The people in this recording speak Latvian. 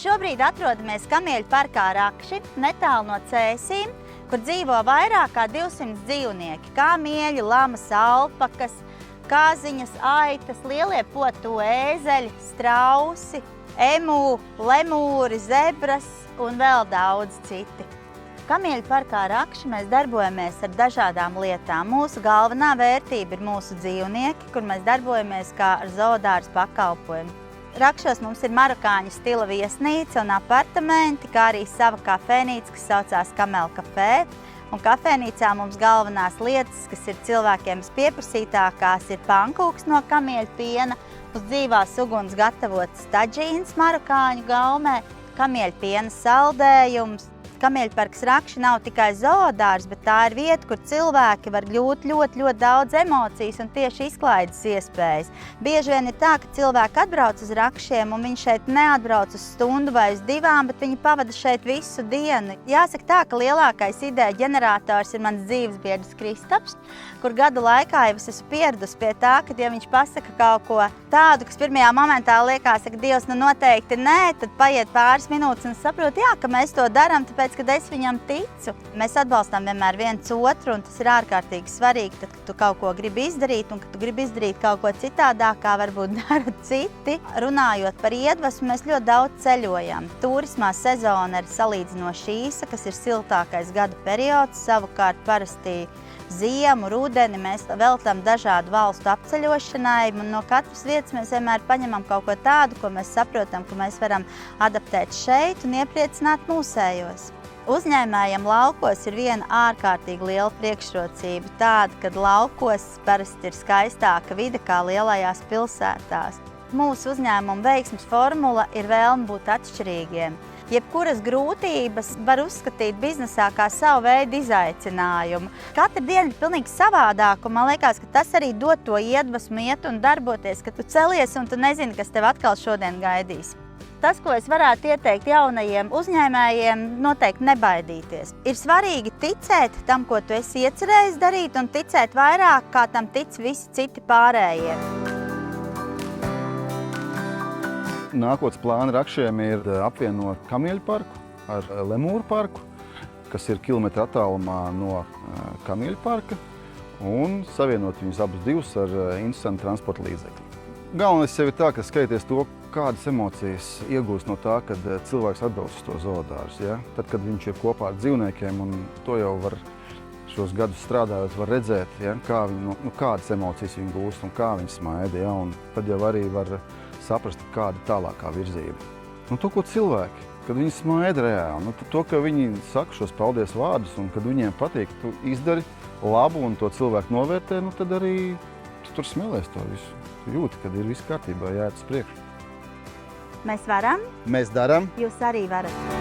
šobrīd atrodamies Kamieļu parkā Rakši, netālu no Cēsīm, kur dzīvo vairāk kā 200 dzīvnieki – kamieļi, lamas, alpakas, kāziņas, aitas, lielie potu ēzeļi, strausi, emu, lemūri, zebras un vēl daudz citi. Kamieļu parkā Rakši mēs darbojamies ar dažādām lietām. Mūsu galvenā vērtība ir mūsu dzīvnieki, kur mēs darbojamies kā ar zoodārza pakalpojumu. Rakšos mums ir marokāņu stila viesnīca un apartamenti, kā arī sava kafēnīca, kas saucās Kamel Café. Un kafēnīcā mums galvenās lietas, kas ir cilvēkiem pieprasītākās, ir pankūks no kamieļu piena, uz dzīvās uguns gatavotas taģīnas marokāņu gaumē, kamieļu piena saldējums. Kamieļu parks Rakši nav tikai zoodārs, bet tā ir vieta, kur cilvēki var gūt ļoti daudz emocijas un tieši izklaides iespējas. Bieži vien ir tā, ka cilvēki atbrauc uz Rakšiem un viņi šeit neatbrauc uz stundu vai uz 2, bet viņi pavada šeit visu dienu. Jāsaka tā, ka lielākais ideja ģenerators ir mans dzīves biedrs Kristaps, kur gadu laikā jau es esmu pieradusi pie tā, ka ja viņš pasaka kaut ko tādu, kas pirmajā momentā liekas, ka Dievs nu noteikti nē, tad paiet pāris minūtes un saprot, jā, ka mēs to darām, tāpēc, kad es viņam ticu. Mēs atbalstām vienmēr viens otru, un tas ir ārkārtīgi svarīgi, tad, kad tu kaut ko gribi izdarīt, un kad tu gribi izdarīt kaut ko citādāk, kā varbūt dara citi. Runājot par iedvesmu, mēs ļoti daudz ceļojam. Turismā sezona ir salīdzinoši īsa, kas ir siltākais gada periods, savukārt parasti ziemu, rudeni mēs veltam dažādu valstu apceļošanai, un no katras vietas mēs vienmēr paņemam kaut ko tādu, ko mēs saprotam, ka mēs varam adaptēt šeit un iepriecināt mūsējos. Uzņēmējiem laukos ir viena ārkārtīgi liela priekšrocība, tāda, kad laukos parasti ir skaistāka vide kā lielajās pilsētās. Mūsu uzņēmuma veiksmes formula ir vēlme būt atšķirīgiem. Jebkuras grūtības var uzskatīt biznesā kā savu veidu izaicinājumu. Katra diena ir pilnīgi savādāka, un man liekas, ka tas arī dod to iedvesmu iet un darboties, ka tu celies un tu nezini, kas tev atkal šodien gaidīs. Tas, ko es varētu ieteikt jaunajiem uzņēmējiem, noteikti nebaidīties. Ir svarīgi ticēt tam, ko tu esi iecerējis darīt, un ticēt vairāk, kā tam tic visi citi pārējie. Nākotnes plāni Rakšiem ir apvienot Kamieļu parku ar Lemūru parku, kas ir kilometru attālumā no Kamieļu parka, un savienot viņus abus divus ar interesantu transporta līdzekli. Galvenais jau ir tā, ka skaities to, kādas emocijas iegūst no tā, kad cilvēks atbrauc uz to zoodārzu. Ja? Tad, kad viņš ir kopā ar dzīvniekiem, un to jau var šos gadus strādājot, var redzēt, ja? Kādas emocijas viņi gūst un kā viņi smaida. Ja? Un tad jau arī var saprast, kāda tālākā virzība. To, ko cilvēki, kad viņi smaida reāli, to, ka viņi saka šos paldies vārdus un kad viņiem patīk, tu izdari labu un to cilvēku novērtē, tad arī tu tur smēlēs to visu. Tu jūti, kad ir viss kārtībā, jāiet uz priekšu. Mēs varam. Mēs daram. Jūs arī varat.